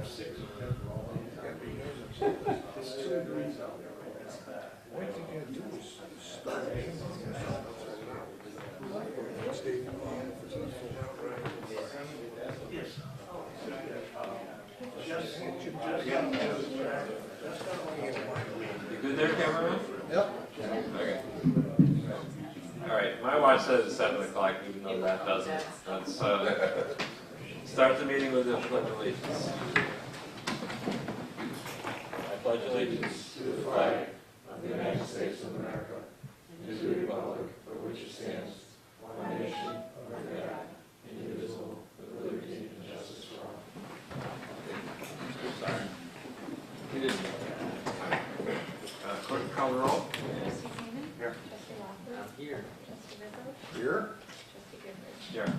You good there, cameraman? Yep. Okay. All right, my watch says it's 7 o'clock, even though that doesn't. Let's start the meeting with the Pledge of Allegiance. I pledge allegiance to the flag of the United States of America and to the republic for which it stands, one nation, under God, indivisible, with liberty and justice for all. Sorry. We didn't. Clerk, call the roll. Trustee Seaman? Here. Trustee Lockwood? I'm here. Trustee Rizzo? Here? Trustee Goodrich? Here.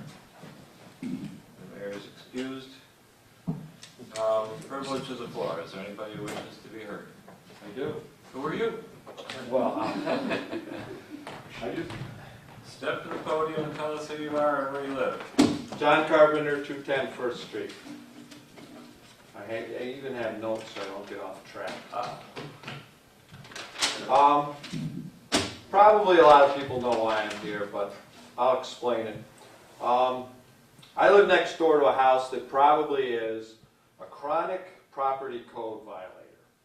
The mayor is excused. Privilege of the floor. Is there anybody who wishes to be heard? I do. Who are you? Well, I do. Step to the podium and tell us who you are and where you live. John Carpenter, 210 First Street. I even have notes so I don't get off track. Probably a lot of people know why I'm here, but I'll explain it. I live next door to a house that probably is a chronic property code violator.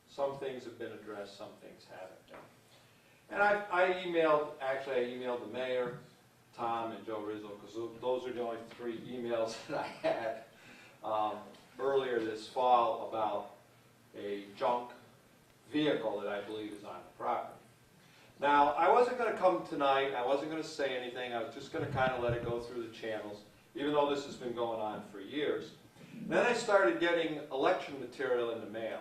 Some things have been addressed, some things haven't been. And I emailed the mayor, Tom, and Joe Rizzo, because those are the only 3 emails that I had earlier this fall about a junk vehicle that I believe is on the property. Now, I wasn't going to come tonight, I wasn't going to say anything, I was just going to kind of let it go through the channels, even though this has been going on for years. And then I started getting election material in the mail.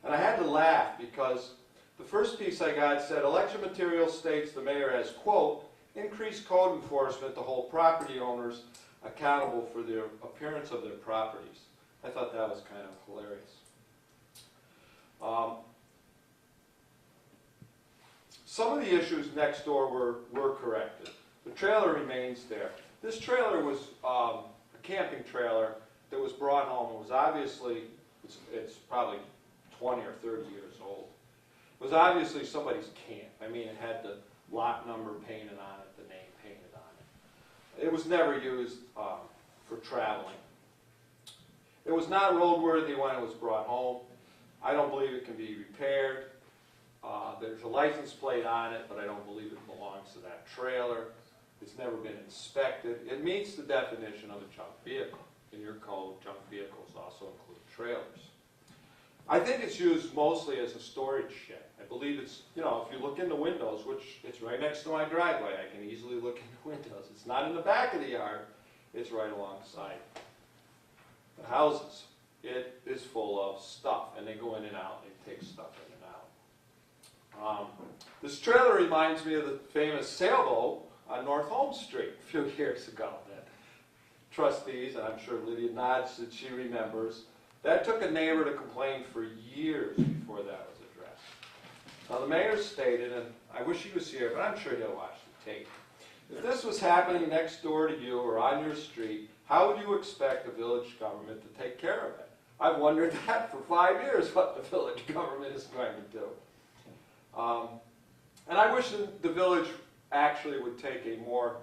And I had to laugh because the first piece I got said, election material states the mayor has, quote, increased code enforcement to hold property owners accountable for the appearance of their properties. I thought that was kind of hilarious. Some of the issues next door were corrected. The trailer remains there. This trailer was a camping trailer that was brought home. It was obviously, it's probably 20 or 30 years old. It was obviously somebody's camp. I mean, it had the lot number painted on it, the name painted on it. It was never used for traveling. It was not roadworthy when it was brought home. I don't believe it can be repaired. There's a license plate on it, but I don't believe it belongs to that trailer. It's never been inspected. It meets the definition of a junk vehicle. In your code, junk vehicles also include trailers. I think it's used mostly as a storage shed. I believe it's, you know, if you look in the windows, which it's right next to my driveway, I can easily look in the windows. It's not in the back of the yard, it's right alongside the houses. It is full of stuff, and they go in and out, they take stuff in and out. This trailer reminds me of the famous sailboat on North Holmes Street a few years ago that trustees, and I'm sure Lydia nods that she remembers, that took a neighbor to complain for years before that was addressed. Now the mayor stated, and I wish he was here, but I'm sure he'll watch the tape, if this was happening next door to you or on your street, how would you expect the village government to take care of it? I've wondered that for 5 years, what the village government is going to do. And I wish the village actually would take a more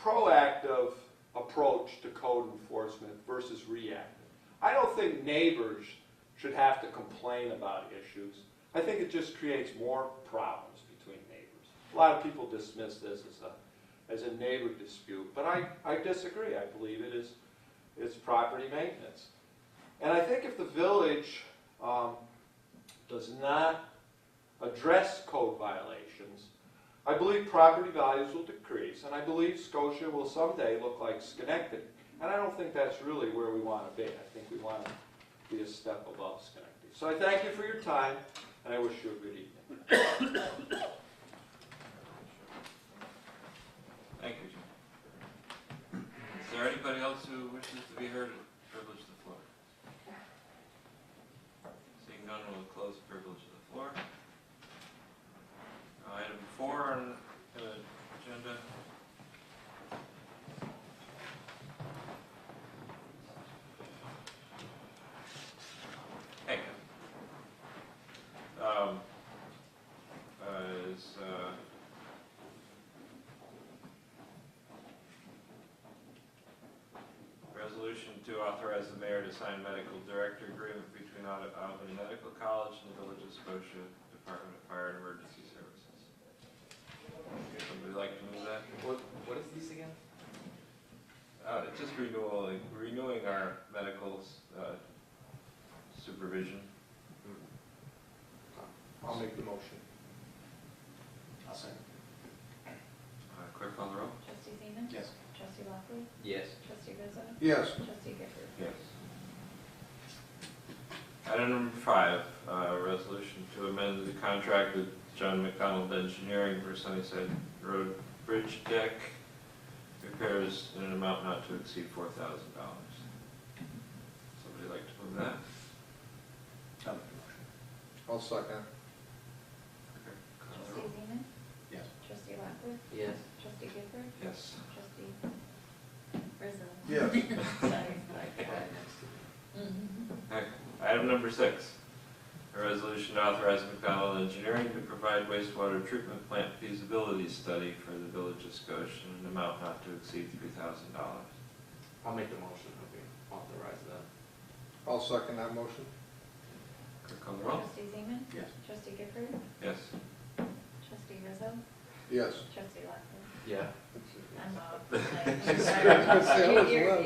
proactive approach to code enforcement versus reactive. I don't think neighbors should have to complain about issues. I think it just creates more problems between neighbors. A lot of people dismiss this as a neighbor dispute, but I disagree. I believe it's property maintenance. And I think if the village does not address code violations, I believe property values will decrease, and I believe Scotia will someday look like Schenectady. And I don't think that's really where we want to be. I think we want to be a step above Schenectady. So I thank you for your time, and I wish you a good evening. Thank you, Jim. Is there anybody else who wishes to be heard and privilege the floor? Seeing none, we'll close the privilege of the floor. Item 4 on the agenda. resolution to authorize the mayor to sign medical director agreement between Albany Medical College and the Village of Scotia Department of Fire and Emergency Services. Somebody like to move that? What is these again? It's just renewing our medical supervision. I'll make the motion. I'll second. Clerk call the roll. Trustee Zeman? Yes. Trustee Lockwood? Yes. Trustee Rizzo? Yes. Trustee Gifford? Yes. Item number 5, resolution to amend the contract with John McDonald Engineering for Sunnyside Road Bridge Deck repairs in an amount not to exceed $4,000. Somebody like to move that? I'll second. Okay, call the Trustee roll. Zeman? Yes. Trustee Lockwood? Yes. Trustee Gifford? Yes. Trustee Rizzo? Yes. Sorry. Okay. Item number 6, a resolution to authorize McDonald Engineering to provide wastewater treatment plant feasibility study for the Village of Scotia in an amount not to exceed $3,000. I'll make the motion that we authorize that. I'll second that motion. Clerk call the roll. Trustee Zeman? Yes. Trustee Gifford? Yes. Trustee Rizzo? Yes. Trustee Lockwood? Yeah. I'm off. You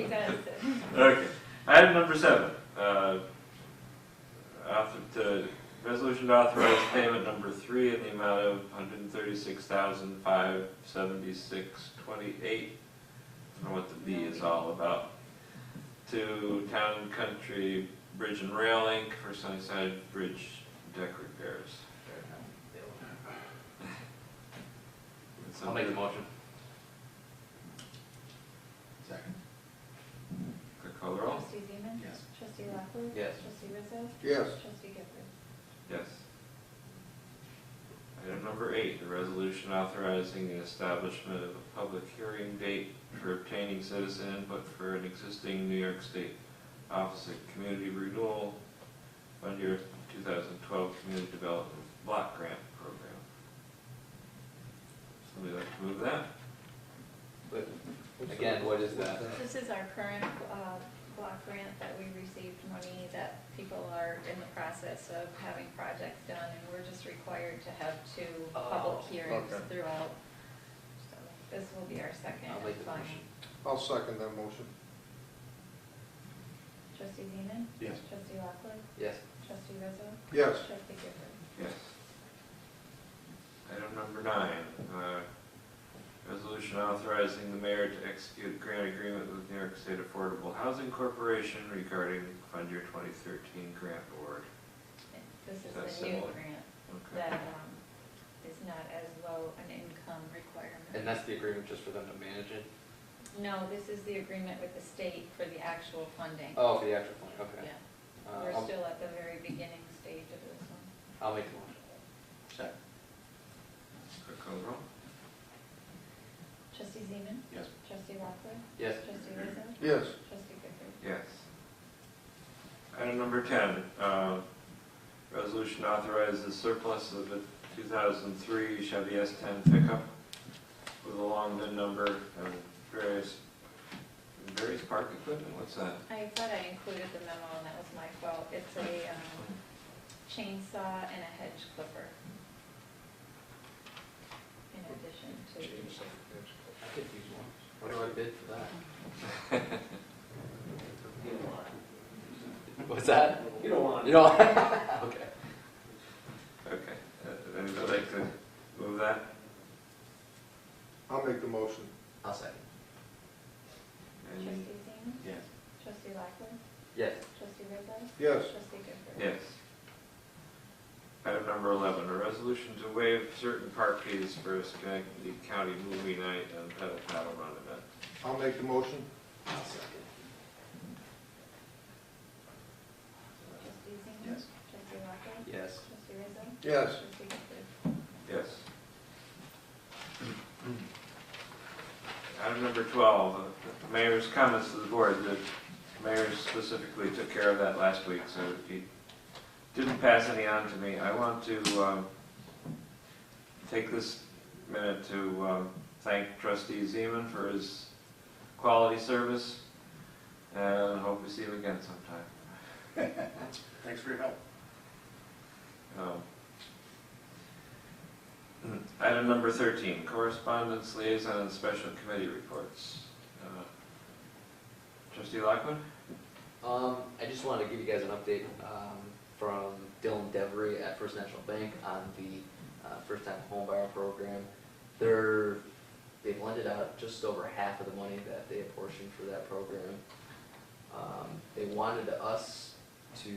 guys did. Okay. Item number 7, the resolution to authorize payment number 3 in the amount of $136,576.28. I don't know what the B is all about. To Town and Country Bridge and Rail Inc. for Sunnyside Bridge deck repairs. I'll make the motion. Second. Clerk call the roll. Trustee Zeman? Yes. Trustee Lockwood? Yes. Trustee Rizzo? Yes. Trustee Gifford? Yes. Item number 8, the resolution authorizing the establishment of a public hearing date for obtaining citizen input for an existing New York State Office of Community Renewal Fund Year 2012 Community Development Block Grant Program. Somebody like to move that? But again, what is that? This is our current block grant that we received money that people are in the process of having projects done, and we're just required to have 2 public hearings okay. throughout. So this will be our second I'll and make the final. motion. I'll second that motion. Trustee Zeman? Yes. Trustee Lockwood? Yes. Trustee Rizzo? Yes. Trustee Gifford? Yes. Item number 9, resolution authorizing the mayor to execute grant agreement with New York State Affordable Housing Corporation regarding Fund Year 2013 grant award. This is That's a new similar. grant Okay. that is not as low an income requirement. And that's the agreement just for them to manage it? No, this is the agreement with the state for the actual funding. Oh, for the actual fund, okay. Yeah, we're I'll still at the very beginning stage of this one. make the motion. Second. Clerk call the roll. Trustee Zeman? Yes. Trustee Lockwood? Yes. Trustee Rizzo? Yes. Trustee Gifford? Yes. Item number 10, resolution to authorize the surplus of a 2003 Chevy S10 pickup with a long VIN number and various park equipment. What's that? I thought I included the memo, and that was my fault. It's a chainsaw and a hedge clipper. In addition to. I could use one. What do I bid for that? What's that? You don't want You know, okay. Okay. Anybody like to move that? I'll make the motion. I'll second. Any- Trustee Zeman? Yes. Trustee Lockwood? Yes. Trustee Rizzo? Yes. Trustee Gifford? Yes. Item number 11, a resolution to waive certain park fees for a Schenectady County movie night and pedal paddle run event. I'll make the motion. I'll second. Trustee Zeman? Yes. Trustee Lockwood? Yes. Trustee Rizzo? Yes. Trustee Gifford? Yes. Item number 12, the mayor's comments to the board. The mayor specifically took care of that last week, so he didn't pass any on to me. I want to take this minute to thank Trustee Zeman for his quality service, and we see you again sometime. Thanks for your help. Item number 13, correspondence, liaison, and special committee reports. Trustee Lockwood? I just wanted to give you guys an update from Dylan Devery at First National Bank on the first-time homebuyer program. They've lended out just over half of the money that they apportioned for that program. They wanted us to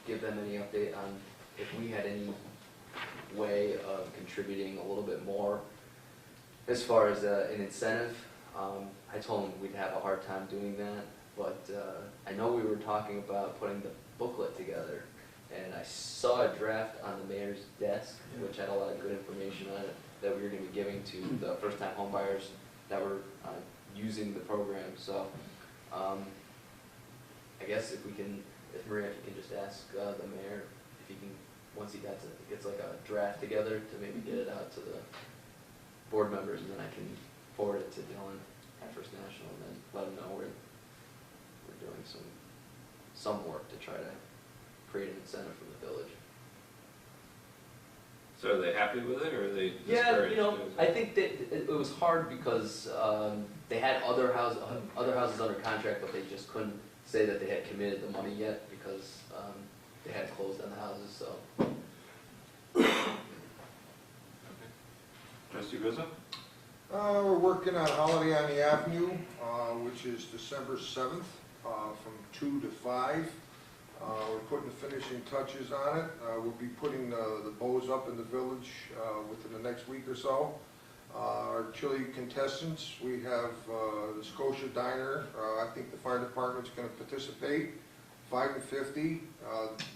give them any update on if we had any way of contributing a little bit more as far as an incentive. I told them we'd have a hard time doing that, but I know we were talking about putting the booklet together, and I saw a draft on the mayor's desk, which had a lot of good information on it that we were going to be giving to the first-time home buyers that were using the program. So I guess if Maria, if you can just ask the mayor if he can, once he gets like a draft together, to maybe get it out to the board members, and then I can forward it to Dylan at First National, and then let him know we're doing some work to try to create an incentive for the village. So are they happy with it, or are they Yeah, discouraged? I think that it was hard because they had other houses under contract, but they just couldn't say that they had committed the money yet because they had closed on the houses. So. Trustee Rizzo? We're working on Holiday on the Avenue, which is December 7th, from 2 to 5. We're putting the finishing touches on it. We'll be putting the bows up in the village within the next week or so. Our chili contestants, we have the Scotia Diner. I think the fire department's going to participate. 5 and 50.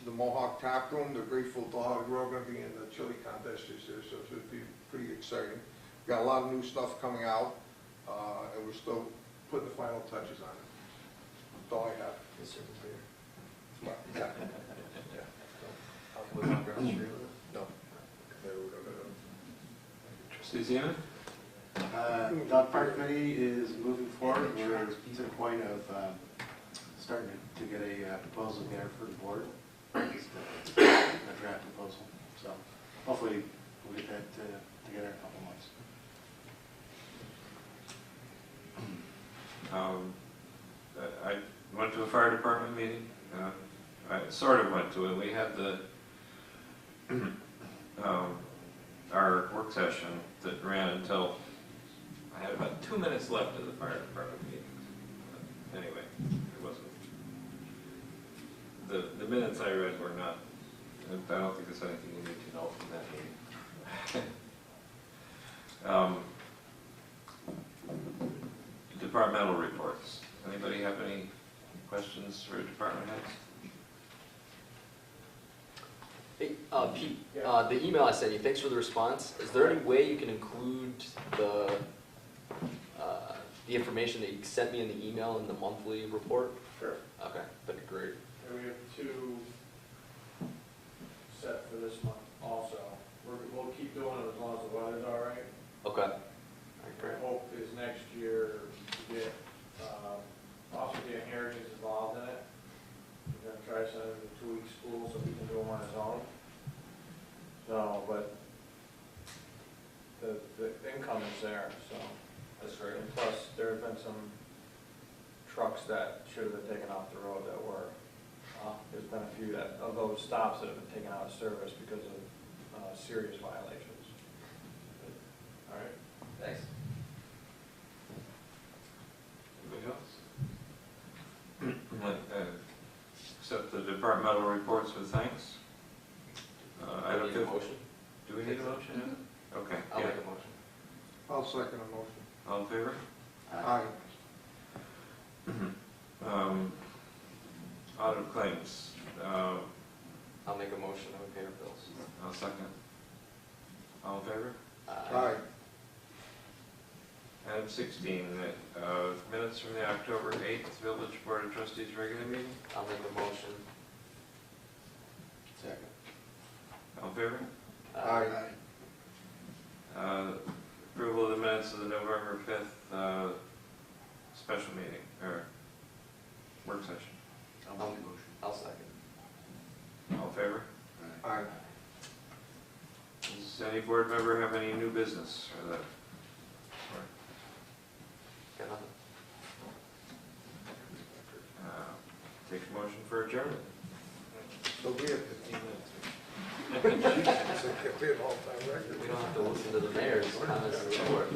The Mohawk Tap Room, the Grateful Dog, we're all going to be in the chili contest this year, so it should be pretty exciting. We've got a lot of new stuff coming out, and we're still putting the final touches on it. That's all I have. Yes, sir. Well, yeah. I'll move on across the street with it. No. Trustee Zeman? Dog Park Committee is moving forward. We're to the point of starting to get a proposal there for the board, a draft proposal. So hopefully we'll get that together in a couple months. I went to a fire department meeting. I sort of went to it. We had our work session that ran until I had about 2 minutes left of the fire department meeting. Anyway, it wasn't. The minutes I read were not. I don't think there's anything you need to know from that meeting. Departmental reports. Anybody have any questions for department heads? Hey, Pete, the email I sent you, thanks for the response. Is there any way you can include the information that you sent me in the email in the monthly report? Sure. Okay, that'd be great. And we have 2 set for this month also. We'll keep doing it as long as the weather's all right. Okay. All right, great. Our hope is next year to get, also get Heritage involved in it. We're gonna try sending him to 2-week school so he can do them on his own. So, but the income is there, so. That's great. And plus, there have been some trucks that should have been taken off the road that were, there's been a few of those stops that have been taken out of service because of serious violations. All right. Thanks. Anybody else? Accept the departmental reports with thanks. I don't need a motion. Do we need a motion? Okay. I'll Yeah. make a motion. I'll second a motion. All in favor? Aye. Audit of claims. I'll make a motion to pay our bills. I'll second. All in favor? Aye. Item 16, minutes from the October 8th Village Board of Trustees regular meeting. I'll make a motion. Second. All in favor? Aye. Approval of the minutes of the November 5th special meeting, or work session. I'll make a motion. I'll second. All in favor? Aye. Does any board member have any new business or that? Got nothing. Take a motion for adjournment. So we have 15 minutes. It's like a bit all-time record. We don't have to listen to the mayor's comments and report.